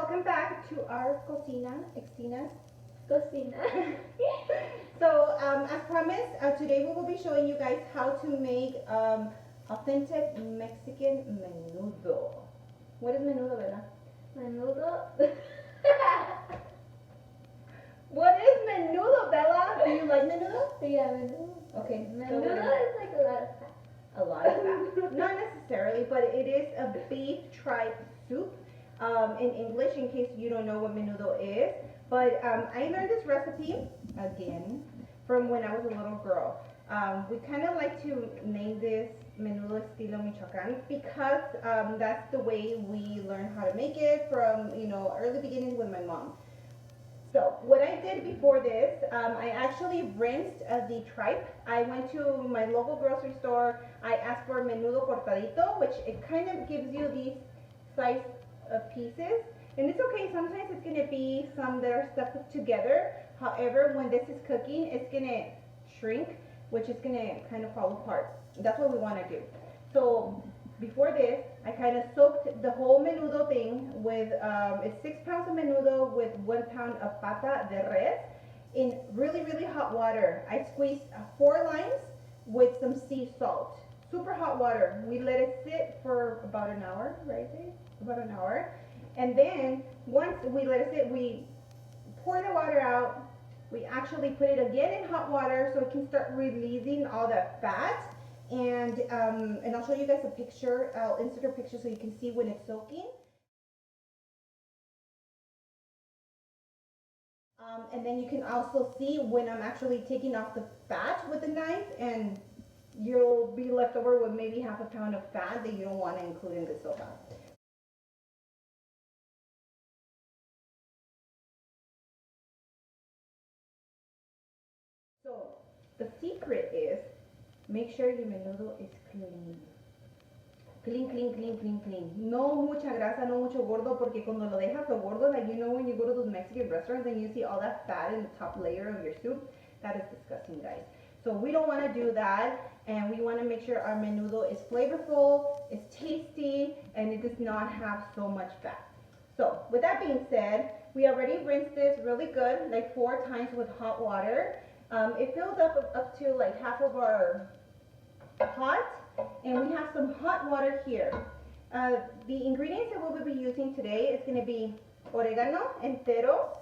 welcome back to our cocina, Xtina. Cocina. So, as promised, today we will be showing you guys how to make authentic Mexican menudo. What is menudo, Bella? Menudo. What is menudo, Bella? Do you like menudo? Yeah, menudo. Okay. Menudo is like a lot of fat. A lot of fat. Not necessarily, but it is a beef tripe soup. In English, in case you don't know what menudo is. But I learned this recipe, again, from when I was a little girl. We kind of like to name this menudo estilo Michoacan because that's the way we learned how to make it from, early beginnings with my mom. So what I did before this, I actually rinsed the tripe. I went to my local grocery store. I asked for menudo cortadito, which it kind of gives you these sliced pieces. And it's okay, sometimes it's going to be some that are stuck together. However, when this is cooking, it's going to shrink, which is going to kind of fall apart. That's what we want to do. So before this, I kind of soaked the whole menudo thing with, it's 6 pounds of menudo with 1 pound of pata de res in really, really hot water. I squeezed 4 limes with some sea salt. Super hot water. We let it sit for about an hour, right, Dave? About an hour. And then once we let it sit, we pour the water out. We actually put it again in hot water so it can start releasing all that fat. And I'll show you guys a picture. I'll insert a picture so you can see when it's soaking. And then you can also see when I'm actually taking off the fat with the knife, and you'll be left over with maybe half a pound of fat that you don't want to include in the sopa. So the secret is make sure your menudo is clean. Clean, clean, clean, clean, clean. No mucha grasa, no mucho gordo, porque cuando lo dejas lo gordo, like when you go to those Mexican restaurants and you see all that fat in the top layer of your soup, that is disgusting, guys. So we don't want to do that, and we want to make sure our menudo is flavorful, it's tasty, and it does not have so much fat. So with that being said, we already rinsed this really good, like 4 times with hot water. It filled up to like half of our pot, and we have some hot water here. The ingredients that we'll be using today is going to be oregano entero,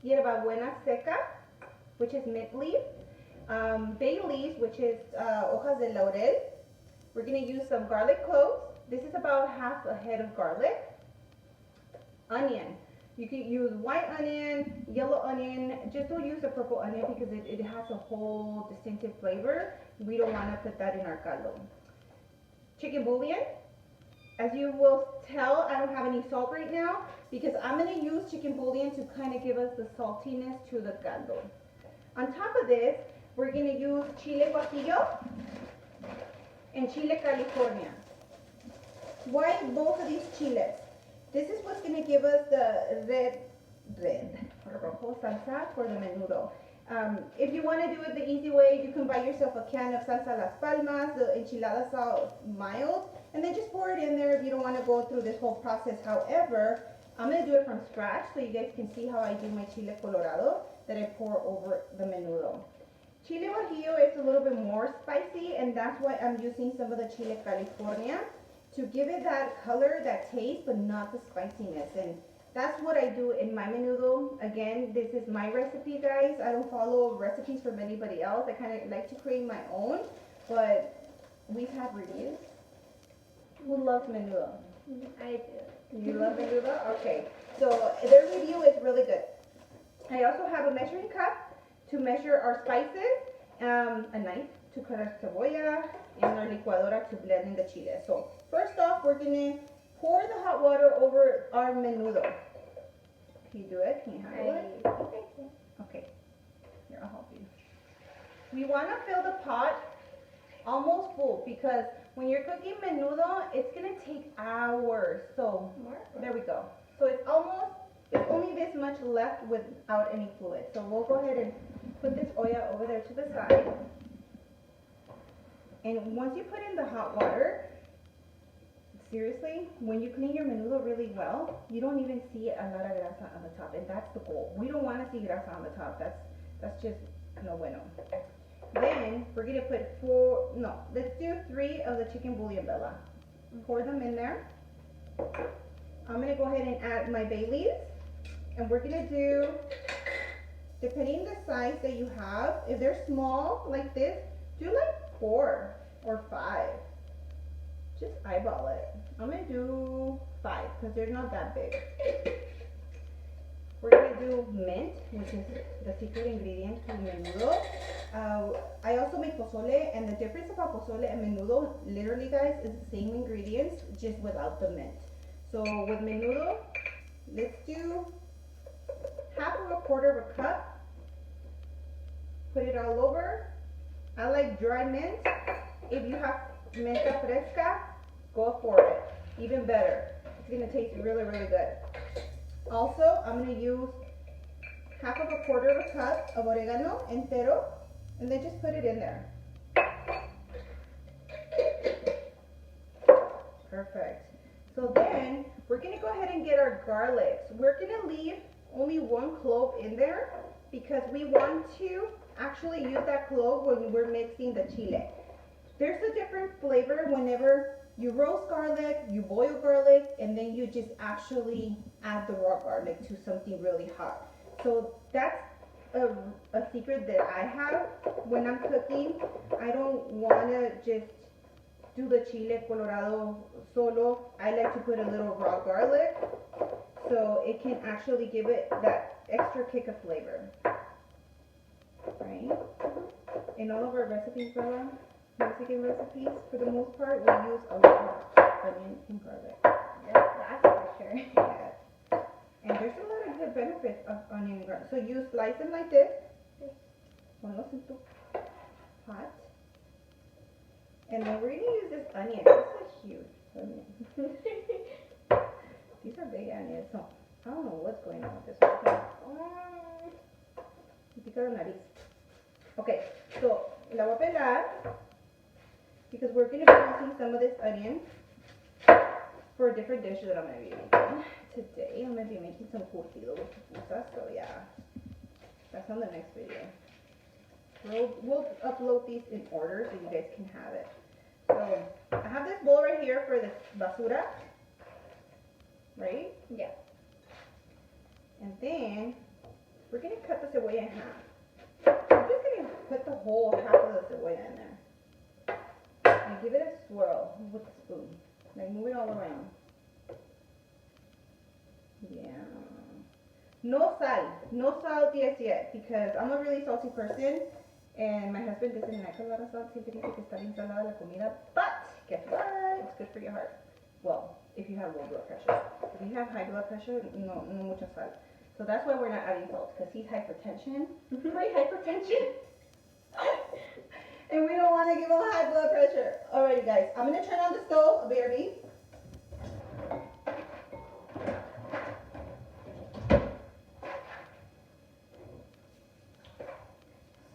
hierbabuena seca, which is mint leaf, bay leaves, which is hojas de laurel. We're going to use some garlic cloves. This is about half a head of garlic. Onion. You can use white onion, yellow onion. Just don't use the purple onion because it has a whole distinctive flavor. We don't want to put that in our caldo. Chicken bouillon. As you will tell, I don't have any salt right now because I'm going to use chicken bouillon to kind of give us the saltiness to the caldo. On top of this, we're going to use chile guajillo and Chile California. Why both of these chiles? This is what's going to give us the rojo salsa for the menudo. If you want to do it the easy way, you can buy yourself a can of salsa Las Palmas, the enchilada sauce mild, and then just pour it in there if you don't want to go through this whole process. However, I'm going to do it from scratch so you guys can see how I do my chile colorado that I pour over the menudo. Chile guajillo is a little bit more spicy, and that's why I'm using some of the Chile California to give it that color, that taste, but not the spiciness. And that's what I do in my menudo. Again, this is my recipe, guys. I don't follow recipes from anybody else. I kind of like to create my own, but we've had reviews. Who loves menudo? I do. You love menudo? Okay. So their review is really good. I also have a measuring cup to measure our spices, a knife to cut our cebolla, and our licuadora to blend in the chile. So first off, we're going to pour the hot water over our menudo. Can you do it? Can you handle it? Okay. Here, I'll help you. We want to fill the pot almost full because when you're cooking menudo, it's going to take hours. So there we go. So it's only this much left without any fluid. So we'll go ahead and put this olla over there to the side. And once you put in the hot water, seriously, when you clean your menudo really well, you don't even see a lot of grasa on the top, and that's the goal. We don't want to see grasa on the top. That's just no bueno. Then we're gonna put let's do 3 of the chicken bouillon, Bella. Pour them in there. I'm gonna go ahead and add my bay leaves, and we're gonna do, depending the size that you have, if they're small like this, do like 4 or 5. Just eyeball it. I'm gonna do 5 because they're not that big. We're gonna do mint, which is the secret ingredient to menudo. I also make pozole, and the difference about pozole and menudo, literally guys, is the same ingredients, just without the mint. So with menudo, let's do half of a quarter of a cup. Put it all over. I like dry mint. If you have menta fresca, go for it. Even better. It's gonna taste really, really good. Also, I'm gonna use half of a quarter of a cup of oregano entero, and then just put it in there. Perfect. So then we're gonna go ahead and get our garlics. We're gonna leave only 1 clove in there because we want to actually use that clove when we're mixing the chile. There's a different flavor whenever you roast garlic, you boil garlic, and then you just actually add the raw garlic to something really hot. So that's a secret that I have when I'm cooking. I don't want to just do the chile colorado solo. I like to put a little raw garlic so it can actually give it that extra kick of flavor. Right? In all of our recipes, Bella, Mexican recipes, for the most part, we use a lot of onion and garlic. Yes, that's for sure. Yeah. And there's a lot of good benefits of onion and garlic. So you slice them like this. Ponlos en tu pot. And then we're going to use this onion. This is a huge onion. These are big onions. So I don't know what's going on with this one. Pica la nariz. Okay, so la voy a pelar because we're going to be using some of this onion for a different dish that I'm going to be making today. I'm going to be making some curtido with pupusas, so yeah, that's on the next video. We'll upload these in order so you guys can have it. So I have this bowl right here for the basura, right? Yeah. And then we're going to cut the cebolla in half. I'm just going to put the whole half of the cebolla in there. And give it a swirl with the spoon. Like move it all around. Yeah. No salt yet, because I'm a really salty person. And my husband doesn't like a lot of salt. Siempre dice que está bien salada la comida. But guess what? It's good for your heart. Well, if you have low blood pressure. If you have high blood pressure, no mucha sal. So that's why we're not adding salt, because he's hypertension. Hypertension. And we don't want to give him high blood pressure. Alrighty guys, I'm going to turn on the stove, BRB.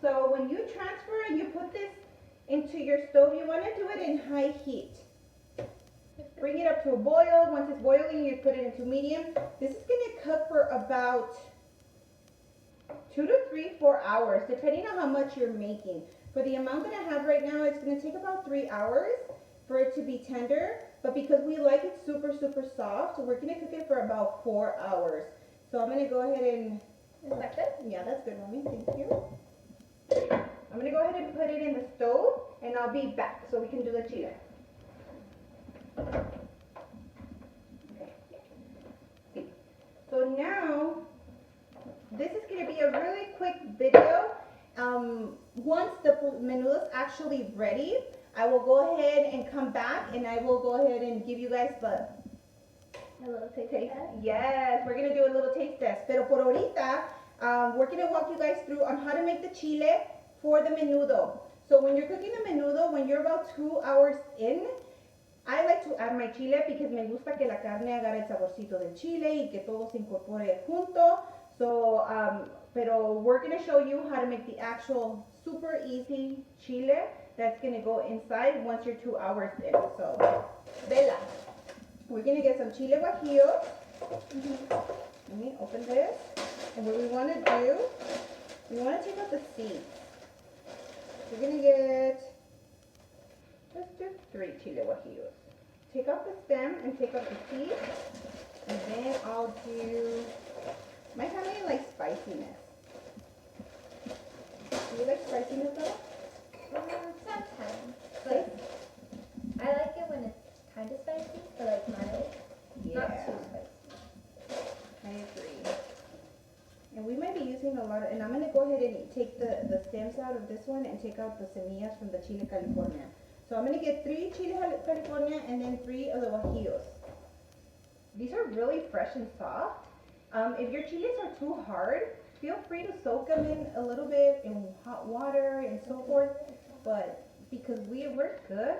So when you transfer and you put this into your stove, you want to do it in high heat. Bring it up to a boil. Once it's boiling, you put it into medium. This is going to cook for about 2 to 3, 4 hours, depending on how much you're making. For the amount that I have right now, it's going to take about 3 hours for it to be tender. But because we like it super, super soft, we're going to cook it for about 4 hours. So I'm going to go ahead and... Is that good? Yeah, that's good, Mommy. Thank you. I'm going to go ahead and put it in the stove, and I'll be back so we can do the chile. Okay. So now, this is going to be a really quick video. Once the menudo is actually ready, I will go ahead and come back, and I will go ahead and give you guys the A little taste test? Yes, we're going to do a little taste test. Pero por ahorita, we're going to walk you guys through on how to make the chile for the menudo. So when you're cooking the menudo, when you're about 2 hours in, I like to add my chile because me gusta que la carne agarre el saborcito del chile y que todo se incorpore junto. So, pero we're going to show you how to make the actual super easy chile that's going to go inside once you're 2 hours in. So, Bella, We're gonna get some chile guajillo. Let me open this. And what we want to do, we want to take out the seeds. We're gonna get, let's do 3 chile guajillos. Take out the stem and take out the seeds. And then I'll do, my family likes spiciness. Do you like spiciness though? Sometimes. But I like it when it's kind of spicy, but like mild. Yeah. Not too spicy. I agree. And we might be using a lot of, and I'm going to go ahead and take the stems out of this one and take out the semillas from the Chile California. So I'm going to get 3 Chile California and then 3 of the guajillos. These are really fresh and soft. If your chiles are too hard, feel free to soak them in a little bit in hot water and so forth. But because we're good,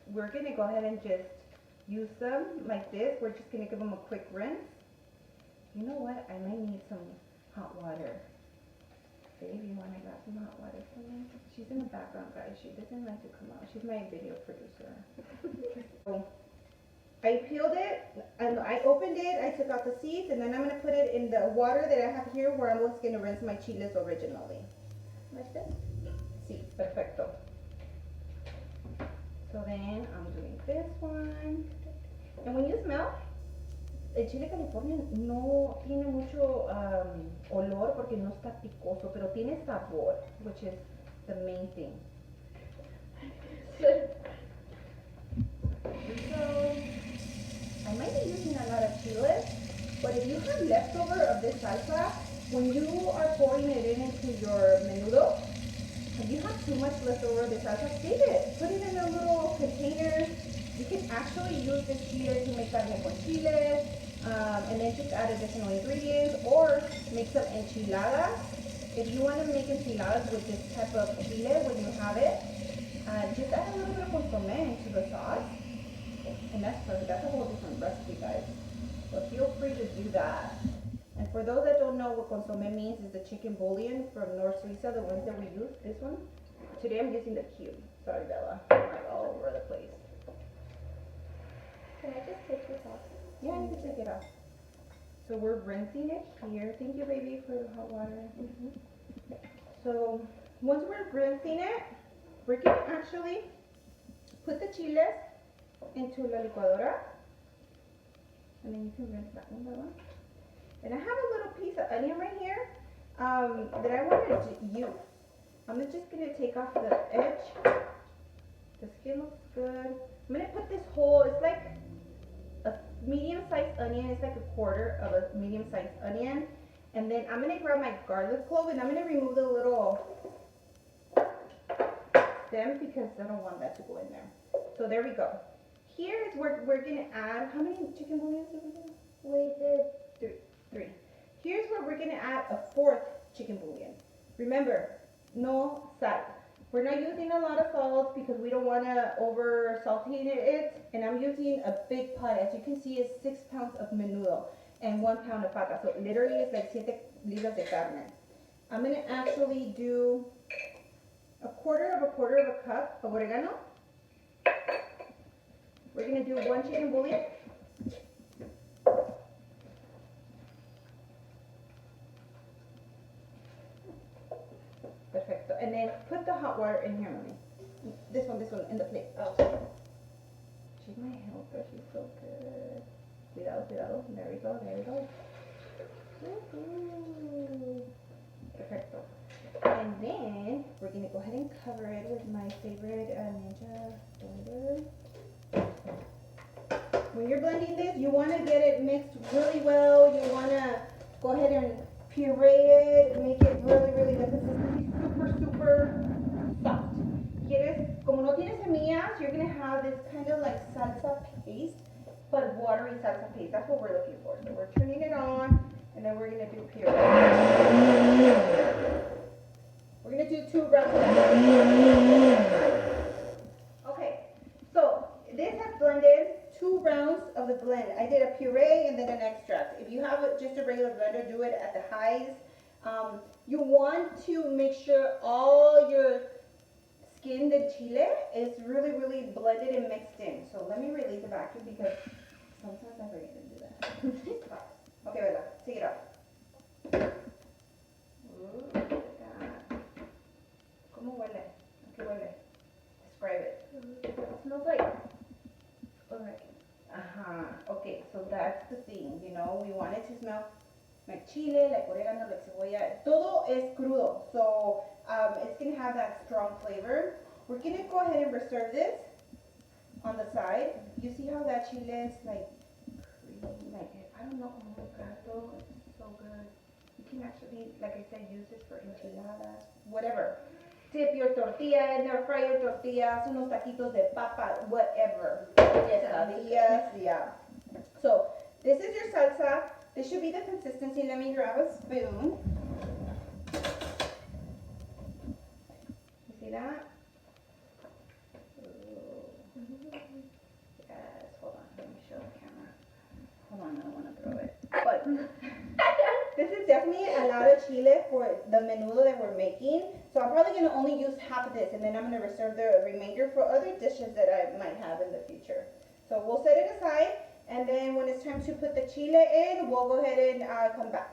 we're going to go ahead and just use them like this. We're just going to give them a quick rinse. You know what? I might need some hot water. Babe, you want to grab some hot water for me? She's in the background, guys. She doesn't like to come out. She's my video producer. So, I peeled it, and I opened it, I took out the seeds, and then I'm going to put it in the water that I have here where I was going to rinse my chiles originally. Like this? Sí, perfecto. So then I'm doing this one. And when you smell, el chile California no tiene mucho olor porque no está picoso, pero tiene sabor, which is the main thing. So, I might be using a lot of chiles, but if you have leftover of this salsa, when you are pouring it into your menudo, if you have too much leftover of this salsa, save it. Put it in a little container. You can actually use this here to make carne con chiles, and then just add additional ingredients, or make some enchiladas. If you want to make enchiladas with this type of chile when you have it, just add a little bit of consomme into the sauce. And that's perfect. That's a whole different recipe, guys. So feel free to do that. And for those that don't know what consomme means, is the chicken bouillon from North Suiza, the ones that we use. This one. Today I'm using the cube. Sorry, Bella. I'm like all over the place. Can I just take this off? Yeah, you can take it off. So we're rinsing it here. Thank you, baby, for the hot water. So once we're rinsing it, we're gonna actually put the chiles into la licuadora, and then you can rinse that one by one. And I have a little piece of onion right here that I wanted to use. I'm just gonna take off the edge. The skin looks good. I'm gonna put this whole, it's like a medium-sized onion. It's like a quarter of a medium-sized onion. And then I'm gonna grab my garlic clove and I'm gonna remove the little stem because I don't want that to go in there. So there we go. Here is where we're gonna add, how many chicken bouillons did we do? We did 3. Here's where we're gonna add a 4th chicken bouillon. Remember, no sal. We're not using a lot of salt because we don't wanna over salty it. And I'm using a big pot. As you can see, it's 6 pounds of menudo and 1 pound of pata. So literally it's like 7 libras de carne. I'm gonna actually do a quarter of a cup of oregano. We're gonna do 1 chicken bouillon. Perfecto. And then put the hot water in here, mommy. This one, in the plate. Oh. She's my helper. She's so good. Cuidado, cuidado. There we go, there we go. Perfecto. And then we're gonna go ahead and cover it with my favorite Ninja blender. When you're blending this, you want to get it mixed really well. You want to go ahead and puree it, make it really, the consistency super soft. Como no tiene semillas, you're going to have this kind of like salsa paste, but watery salsa paste. That's what we're looking for. So we're turning it on, and then we're going to do puree. We're going to do 2 rounds of that. Okay, so this has blended 2 rounds of the blend. I did a puree and then an extract. If you have just a regular blender, do it at the highs. You want to make sure all your skin del chile is really, really blended and mixed in. So let me release the vacuum because sometimes I forget to do that. Okay, Bella, take it out. Ooh, ¿cómo huele? ¿A qué huele? Describe it. It smells like oregano. Okay, so that's the thing, you know, we want it to smell like chile, like oregano, like cebolla. Todo es crudo, so it's gonna have that strong flavor. We're gonna go ahead and reserve this on the side. You see how that chile is like creamy, like I don't know, oh my god, though, it's so good. You can actually, like I said, use this for enchiladas, whatever. Dip your tortilla in there, fry your tortillas, unos taquitos de papa, whatever. Quesadillas, yeah. So this is your salsa. This should be the consistency. Let me grab a spoon. You see that? Ooh. Yes, hold on, let me show the camera. Hold on, I don't want to throw it. But this is definitely a lot of chile for the menudo that we're making. So I'm probably going to only use half of this, and then I'm going to reserve the remainder for other dishes that I might have in the future. So we'll set it aside, and then when it's time to put the chile in, we'll go ahead and come back.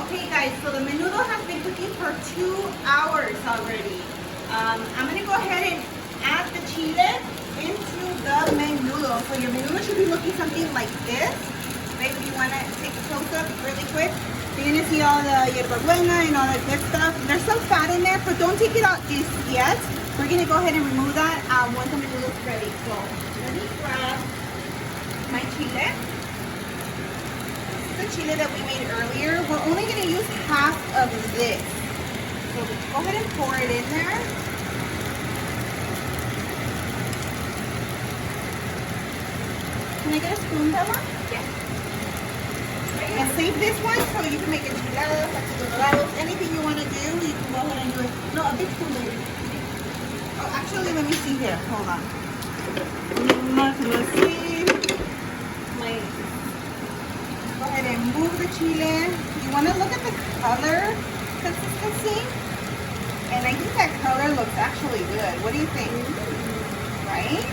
Okay guys, so the menudo has been cooking for 2 hours already. I'm going to go ahead and add the chile into the menudo. So your menudo should be looking something like this. Maybe you want to take a close-up really quick. You're going to see all the yerba buena and all that good stuff. There's some fat in there, but don't take it out just yet. We're going to go ahead and remove that once the menudo is ready. So let me grab my chile. This is the chile that we made earlier. We're only going to use half of this. So go ahead and pour it in there. Can I get a spoon, Bella? Yes. And save this one so you can make enchiladas, taquitos, anything you want to do, you can go ahead and do it. No, a big spoon. Oh, actually, let me see here. Hold on. Let's see. Go ahead and move the chile. You want to look at the color consistency? And I think that color looks actually good. What do you think? Right?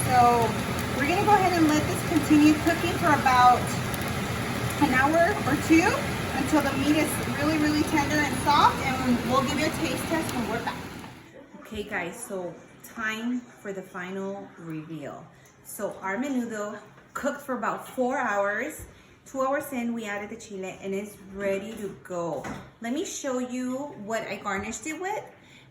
So we're going to go ahead and let this continue cooking for about an hour or two until the meat is really, really tender and soft, and we'll give you a taste test when we're back. Okay guys, so time for the final reveal. So our menudo cooked for about 4 hours. 2 hours in, we added the chile and it's ready to go. Let me show you what I garnished it with.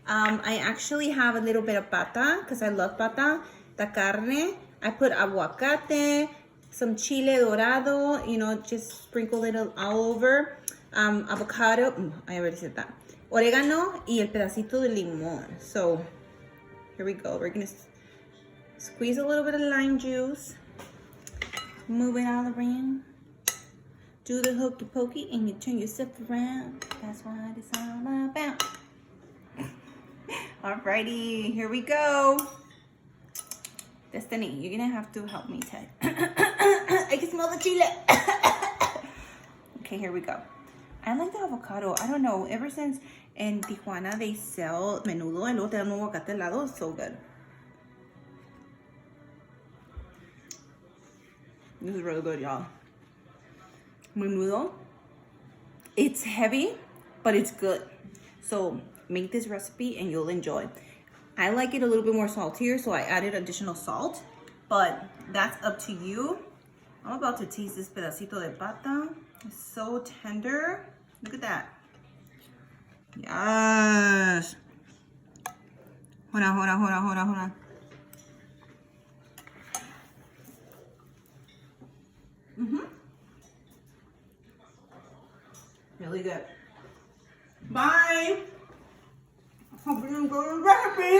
I actually have a little bit of pata because I love pata. The carne, I put aguacate, some chile dorado, you know, just sprinkle it all over. Avocado, I already said that. Oregano y el pedacito de limón. So here we go. We're gonna squeeze a little bit of lime juice, move it all around, do the hokey pokey, and you turn yourself around. That's what it's all about. Alrighty, here we go. Destiny, you're gonna have to help me, Ted. I can smell the chile. Okay, here we go. I like the avocado. I don't know, ever since in Tijuana they sell menudo and luego te dan un aguacate al lado. It's so good. This is really good, y'all. Menudo. It's heavy, but it's good. So make this recipe and you'll enjoy. I like it a little bit more saltier, so I added additional salt, but that's up to you. I'm about to taste this pedacito de pata. It's so tender. Look at that. Yes. Hold on. Really good. Bye. Hope you enjoy the recipe.